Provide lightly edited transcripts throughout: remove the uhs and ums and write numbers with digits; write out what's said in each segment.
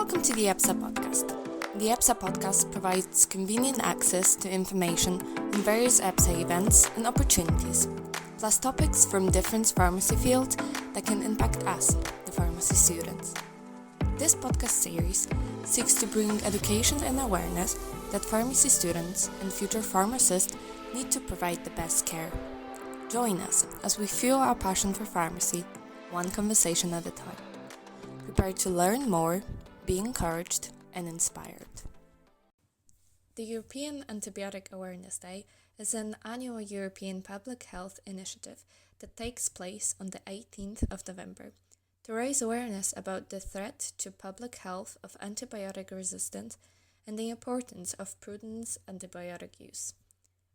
Welcome to the EPSA Podcast. The EPSA Podcast provides convenient access to information on various EPSA events and opportunities, plus topics from different pharmacy fields that can impact us, the pharmacy students. This podcast series seeks to bring education and awareness that pharmacy students and future pharmacists need to provide the best care. Join us as we fuel our passion for pharmacy, one conversation at a time. Prepare to learn more, be encouraged and inspired. The European Antibiotic Awareness Day is an annual European public health initiative that takes place on the 18th of November to raise awareness about the threat to public health of antibiotic resistance and the importance of prudent antibiotic use.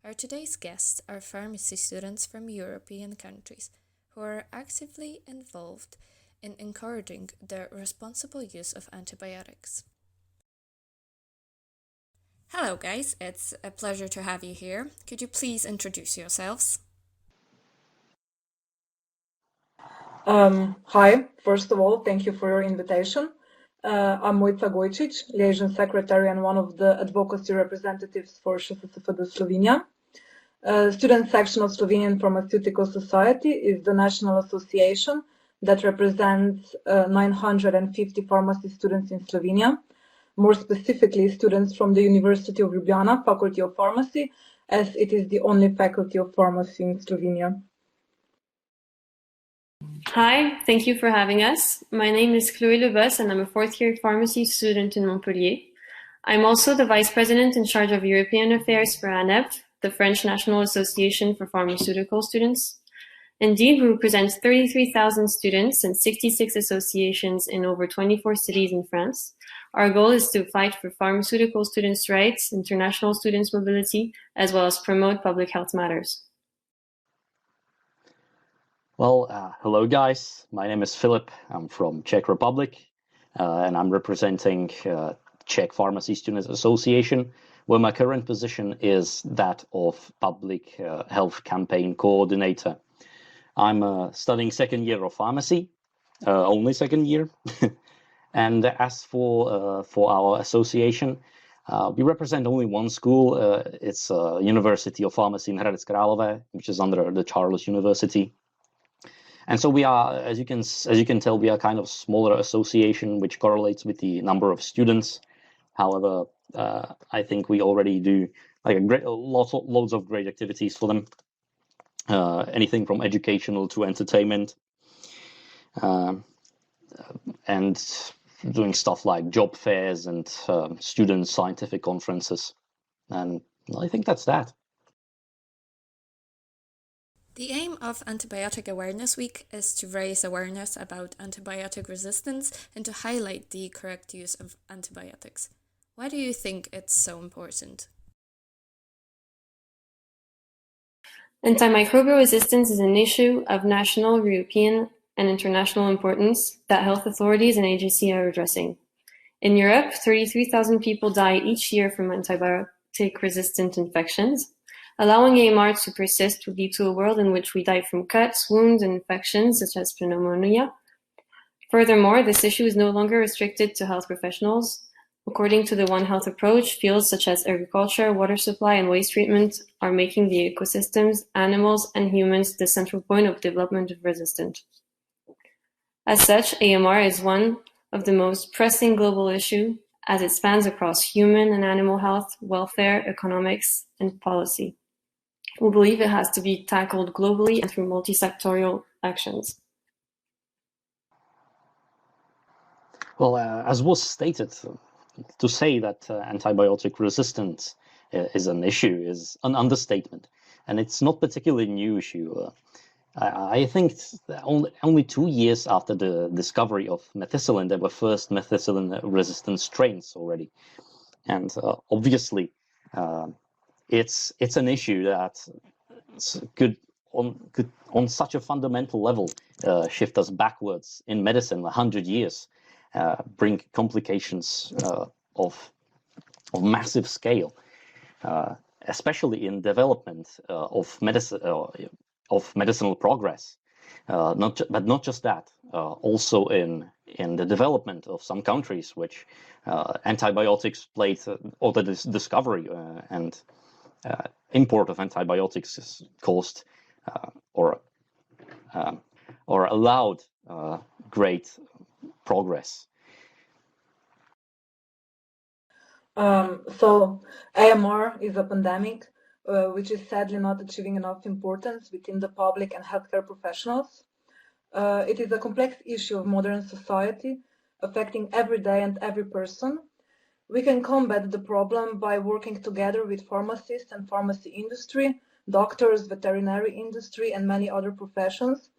Our today's guests are pharmacy students from European countries who are actively involved in encouraging the responsible use of antibiotics. Hello guys, it's a pleasure to have you here. Could you please introduce yourselves? Hi, first of all, thank you for your invitation. I'm Mojca Gojčič Liaison Secretary and one of the advocacy representatives for ŠSSFD Slovenia. Student section of Slovenian Pharmaceutical Society is the national association that represents 950 pharmacy students in Slovenia, more specifically students from the University of Ljubljana, Faculty of Pharmacy, as it is the only faculty of pharmacy in Slovenia. Hi, thank you for having us. My name is Chloé Lebbos and I'm a fourth-year pharmacy student in Montpellier. I'm also the Vice President in charge of European Affairs for ANEPF, the French National Association for Pharmaceutical Students. Indeed, we represent 33,000 students and 66 associations in over 24 cities in France. Our goal is to fight for pharmaceutical students' rights, international students' mobility, as well as promote public health matters. Well, hello guys. My name is Filip. I'm from Czech Republic, and I'm representing Czech Pharmacy Students Association, where my current position is that of public health campaign coordinator. I'm studying second year of pharmacy, only second year. And as for our association, we represent only one school. It's University of Pharmacy in Hradec Králové, which is under the Charles University. And so we are, as you can tell, we are kind of smaller association, which correlates with the number of students. However, I think we already do like loads of great activities for them. Anything from educational to entertainment, and doing stuff like job fairs and student scientific conferences. And I think that's that. The aim of Antibiotic Awareness Week is to raise awareness about antibiotic resistance and to highlight the correct use of antibiotics. Why do you think it's so important? Antimicrobial resistance is an issue of national, European, and international importance that health authorities and agencies are addressing. In Europe, 33,000 people die each year from antibiotic-resistant infections. Allowing AMR to persist would lead to a world in which we die from cuts, wounds, and infections such as pneumonia. Furthermore, this issue is no longer restricted to health professionals. According to the One Health approach, fields such as agriculture, water supply, and waste treatment are making the ecosystems, animals, and humans the central point of development of resistance. As such, AMR is one of the most pressing global issues as it spans across human and animal health, welfare, economics, and policy. We believe it has to be tackled globally and through multi-sectorial actions. Well, as was stated, to say that antibiotic resistance is an issue is an understatement, and it's not particularly a new issue. I think only 2 years after the discovery of methicillin, there were first methicillin-resistant strains already, and obviously, it's an issue that could on such a fundamental level shift us backwards in medicine 100 years. Bring complications of massive scale, especially in development of medicine of medicinal progress. But not just that. Also in the development of some countries, which antibiotics played, or the discovery and import of antibiotics is caused or allowed great progress. So AMR is a pandemic which is sadly not achieving enough importance within the public and healthcare professionals. It is a complex issue of modern society, affecting every day and every person. We can combat the problem by working together with pharmacists and pharmacy industry, doctors, veterinary industry, and many other professions,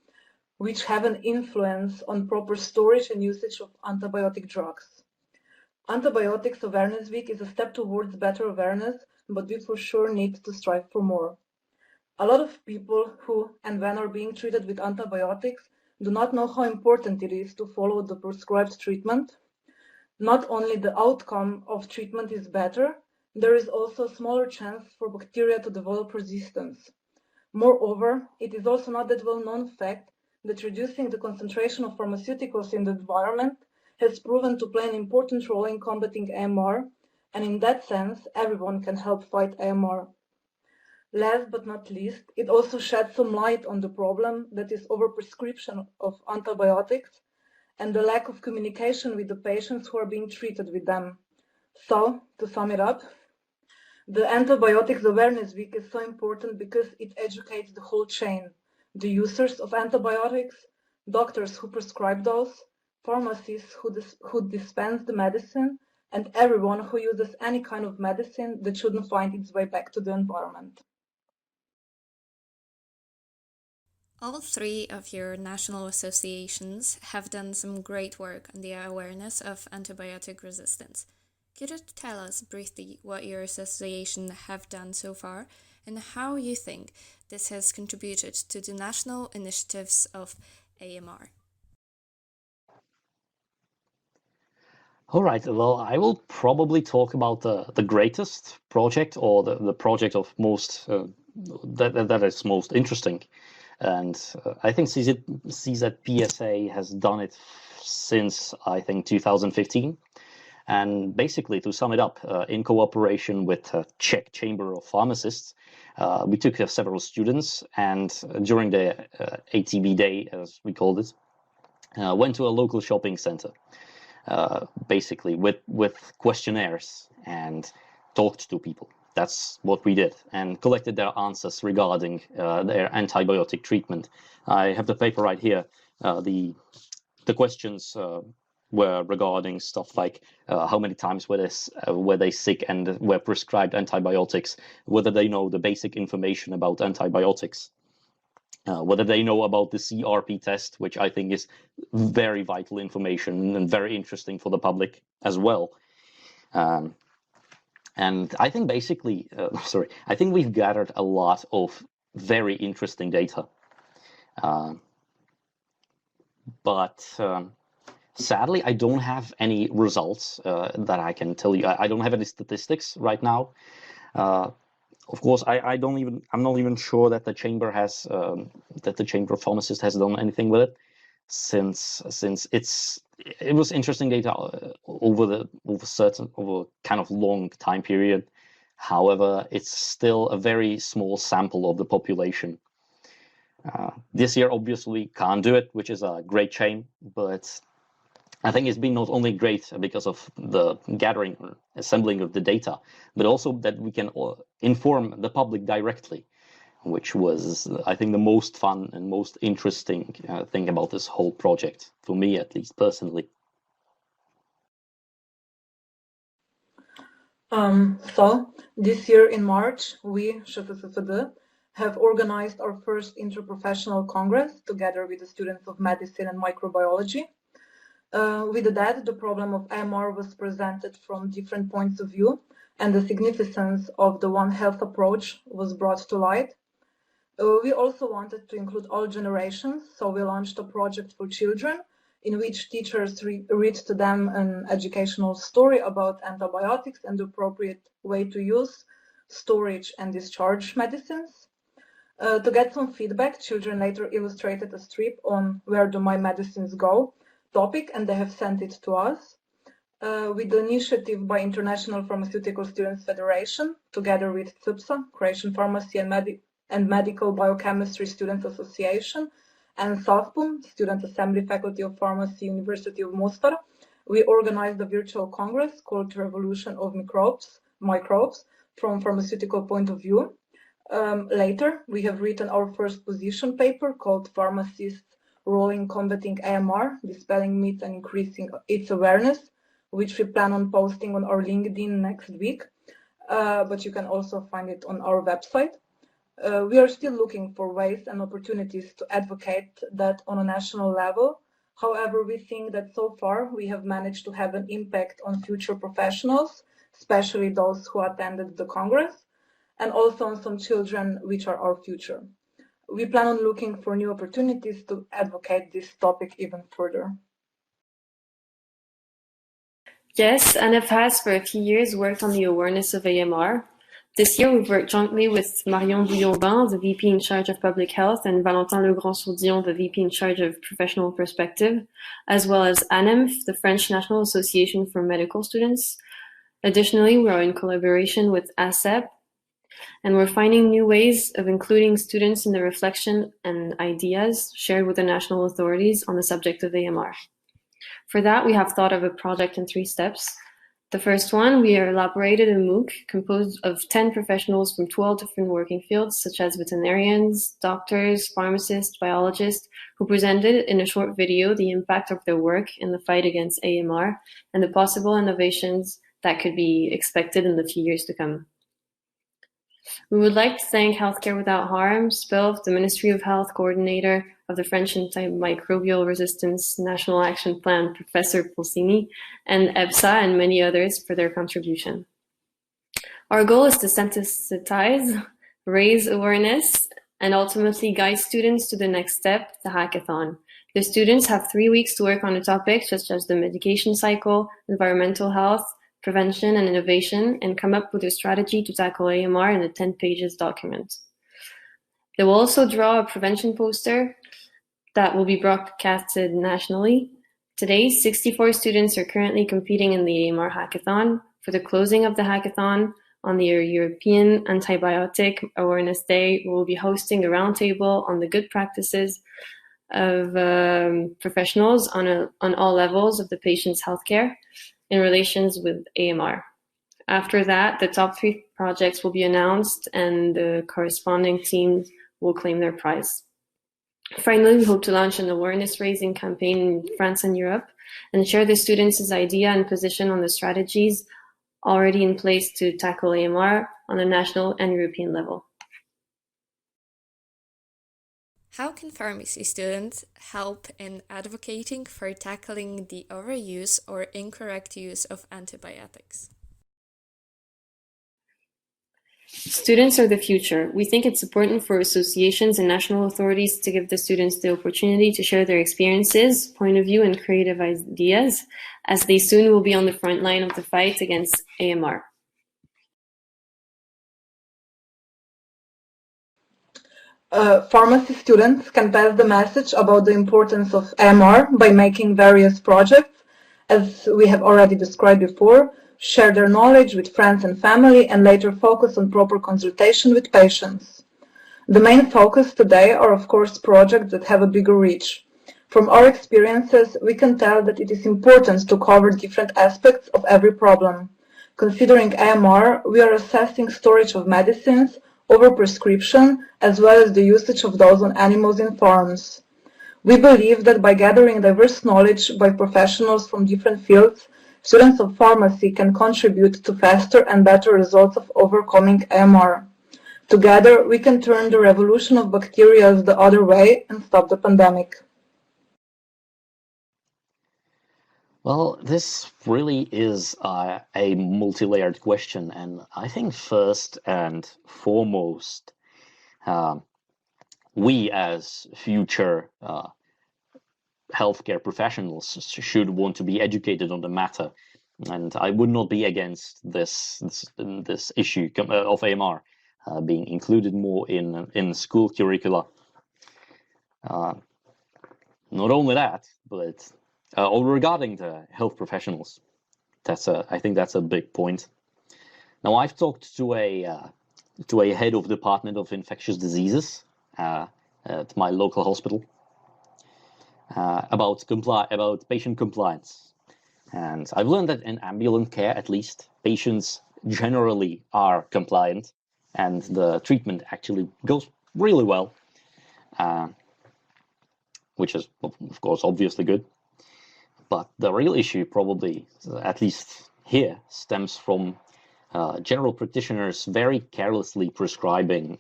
which have an influence on proper storage and usage of antibiotic drugs. Antibiotics Awareness Week is a step towards better awareness, but we for sure need to strive for more. A lot of people who and when are being treated with antibiotics do not know how important it is to follow the prescribed treatment. Not only the outcome of treatment is better, there is also a smaller chance for bacteria to develop resistance. Moreover, it is also not that well-known fact that reducing the concentration of pharmaceuticals in the environment has proven to play an important role in combating AMR, and in that sense, everyone can help fight AMR. Last but not least, it also sheds some light on the problem that is overprescription of antibiotics and the lack of communication with the patients who are being treated with them. So, to sum it up, the Antibiotics Awareness Week is so important because it educates the whole chain, the users of antibiotics, doctors who prescribe those, pharmacists who dispense the medicine, and everyone who uses any kind of medicine that shouldn't find its way back to the environment. All three of your national associations have done some great work on the awareness of antibiotic resistance. Could you tell us briefly what your association have done so far and how you think this has contributed to the national initiatives of AMR? All right, well, I will probably talk about the greatest project, or the project of most that is most interesting. And I think CzPSA has done it since, I think, 2015. And basically, to sum it up, in cooperation with Czech Chamber of Pharmacists, we took several students, and during the ATB day, as we called it, went to a local shopping center, basically with questionnaires, and talked to people. That's what we did, and collected their answers regarding their antibiotic treatment. I have the paper right here. The questions were regarding stuff like how many times were they sick and were prescribed antibiotics, whether they know the basic information about antibiotics, whether they know about the CRP test, which I think is very vital information and very interesting for the public as well. And I think basically, I think we've gathered a lot of very interesting data. But sadly, I don't have any results that I can tell you. I don't have any statistics right now. Of course, I'm not even sure that the chamber has, that the Chamber of Pharmacists has done anything with it, since it was interesting data over kind of long time period. However, it's still a very small sample of the population. This year, obviously, can't do it, which is a great shame. But I think it's been not only great because of the gathering or assembling of the data, but also that we can inform the public directly, which was, I think, the most fun and most interesting thing about this whole project, for me at least, personally. So, this year in March, we, ŠSSFD, have organized our first interprofessional congress together with the students of medicine and microbiology. With that, the problem of AMR was presented from different points of view, and the significance of the One Health approach was brought to light. We also wanted to include all generations, so we launched a project for children in which teachers read to them an educational story about antibiotics and the appropriate way to use, storage, and discharge medicines. To get some feedback, children later illustrated a strip on "Where do my medicines go?" topic, and they have sent it to us. With the initiative by International Pharmaceutical Students Federation, together with CzPSA, Croatian Pharmacy and Medical Biochemistry Students Association, and SAVPUM, Student Assembly Faculty of Pharmacy, University of Mostar, we organized a virtual congress called Revolution of Microbes from Pharmaceutical Point of View. Later, we have written our first position paper called Pharmacists' Role in Combating AMR, Dispelling Myths and Increasing its Awareness, which we plan on posting on our LinkedIn next week, but you can also find it on our website. We are still looking for ways and opportunities to advocate that on a national level. However, we think that so far we have managed to have an impact on future professionals, especially those who attended the Congress, and also on some children, which are our future. We plan on looking for new opportunities to advocate this topic even further. Yes, ANEPF has for a few years worked on the awareness of AMR. This year we've worked jointly with Marion Bouillon-Bain, the VP in charge of Public Health, and Valentin Legrand-Sourdillon, the VP in charge of Professional Perspective, as well as ANEMF, the French National Association for Medical Students. Additionally, we are in collaboration with ASEP, and we're finding new ways of including students in the reflection and ideas shared with the national authorities on the subject of AMR. For that, we have thought of a project in 3 steps. The first one, we elaborated a MOOC composed of 10 professionals from 12 different working fields, such as veterinarians, doctors, pharmacists, biologists, who presented in a short video the impact of their work in the fight against AMR and the possible innovations that could be expected in the few years to come. We would like to thank Healthcare Without Harm, SPILF, the Ministry of Health Coordinator of the French Antimicrobial Resistance National Action Plan, Professor Pulsini, and EPSA and many others for their contribution. Our goal is to sensitize, raise awareness, and ultimately guide students to the next step, the hackathon. The students have 3 weeks to work on a topic such as the medication cycle, environmental health, prevention and innovation, and come up with a strategy to tackle AMR in a 10 pages document. They will also draw a prevention poster that will be broadcasted nationally. Today, 64 students are currently competing in the AMR hackathon. For the closing of the hackathon, on the European Antibiotic Awareness Day, we will be hosting a roundtable on the good practices of professionals on all levels of the patient's healthcare in relations with AMR. After that, the top 3 projects will be announced and the corresponding teams will claim their prize. Finally, we hope to launch an awareness-raising campaign in France and Europe and share the students' idea and position on the strategies already in place to tackle AMR on a national and European level. How can pharmacy students help in advocating for tackling the overuse or incorrect use of antibiotics? Students are the future. We think it's important for associations and national authorities to give the students the opportunity to share their experiences, point of view, and creative ideas, as they soon will be on the front line of the fight against AMR. Pharmacy students can pass the message about the importance of AMR by making various projects, as we have already described before, share their knowledge with friends and family, and later focus on proper consultation with patients. The main focus today are, of course, projects that have a bigger reach. From our experiences, we can tell that it is important to cover different aspects of every problem. Considering AMR, we are assessing storage of medicines, overprescription, as well as the usage of those on animals in farms. We believe that by gathering diverse knowledge by professionals from different fields, students of pharmacy can contribute to faster and better results of overcoming AMR. Together, we can turn the revolution of bacteria the other way and stop the pandemic. Well, this really is a multi-layered question, and I think first and foremost, we as future healthcare professionals should want to be educated on the matter, and I would not be against this issue of AMR. being included more in school curricula. Not only that, but regarding the health professionals, I think that's a big point. Now, I've talked to a head of Department of Infectious Diseases at my local hospital about patient compliance, and I've learned that in ambulant care, at least, patients generally are compliant, and the treatment actually goes really well, which is, of course, obviously good. But the real issue, probably, at least here, stems from general practitioners very carelessly prescribing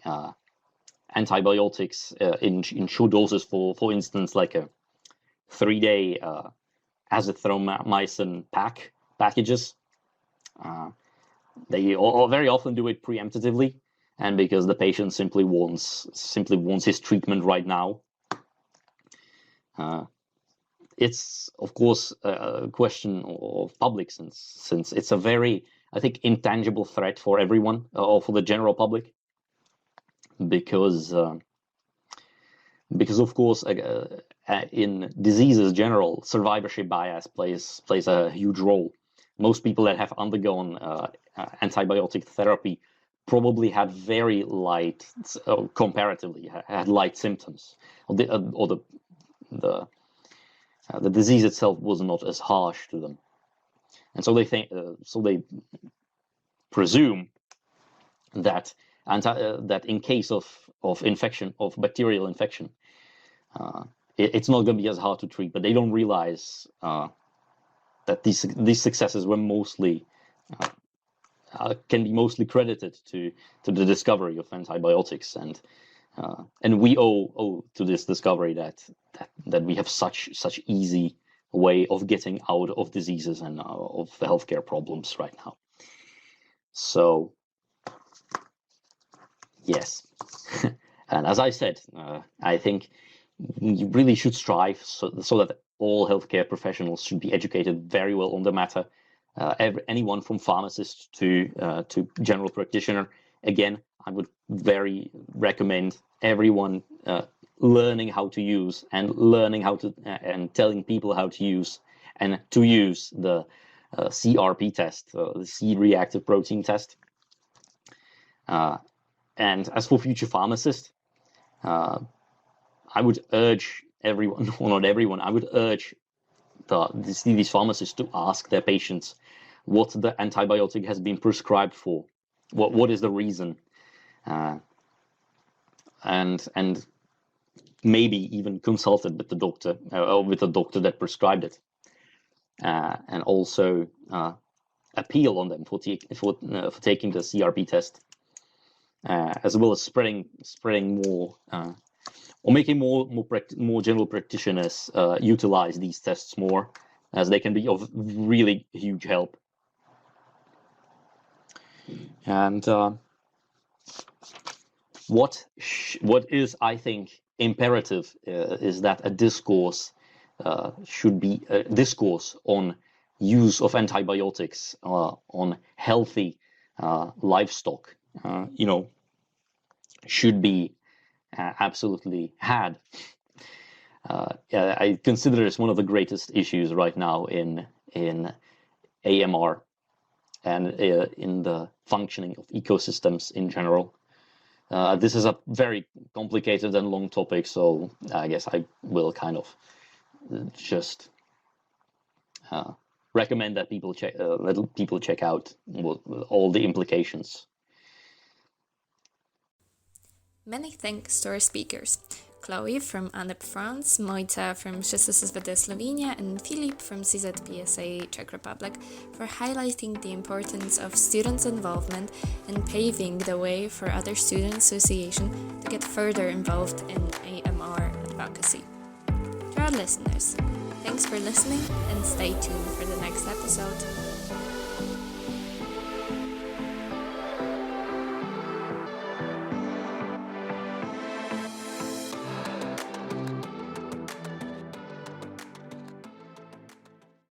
antibiotics in short doses, for instance, like a 3-day azithromycin packages. They very often do it preemptively, and because the patient simply wants his treatment right now. It's, of course, a question of public, since it's a very, I think, intangible threat for everyone, or for the general public, because of course, in diseases general, survivorship bias plays a huge role. Most people that have undergone antibiotic therapy probably had very light, comparatively, had light symptoms, or the disease itself was not as harsh to them, and so they presume that that in case of infection, of bacterial infection, it's not going to be as hard to treat. But they don't realize that these successes were mostly can be mostly credited to the discovery of antibiotics, and we owe to this discovery that we have such easy way of getting out of diseases and of healthcare problems right now. So yes, and as I said, I think you really should strive so that all healthcare professionals should be educated very well on the matter. Anyone from pharmacist to general practitioner. Again, I would very recommend everyone learning how to use and and telling people how to use the CRP test, the C-reactive protein test. And as for future pharmacists, I would urge everyone, well, not everyone, I would urge these pharmacists to ask their patients what the antibiotic has been prescribed for, what is the reason, and maybe even consulted with the doctor or with the doctor that prescribed it, and also appeal on them for taking the CRP test, as well as spreading more. Or making more general practitioners utilize these tests more, as they can be of really huge help. And what is, I think, imperative is that a discourse should be a discourse on use of antibiotics on healthy livestock. Should be absolutely had. I consider this one of the greatest issues right now in AMR and in the functioning of ecosystems in general. This is a very complicated and long topic, so I guess I will kind of just recommend that let people check out all the implications. Many thanks to our speakers, Chloé from ANEPF France, Mojca from ŠSSFD Slovenia, and Filip from CzPSA Czech Republic for highlighting the importance of students' involvement and paving the way for other student associations to get further involved in AMR advocacy. To our listeners, thanks for listening and stay tuned for the next episode.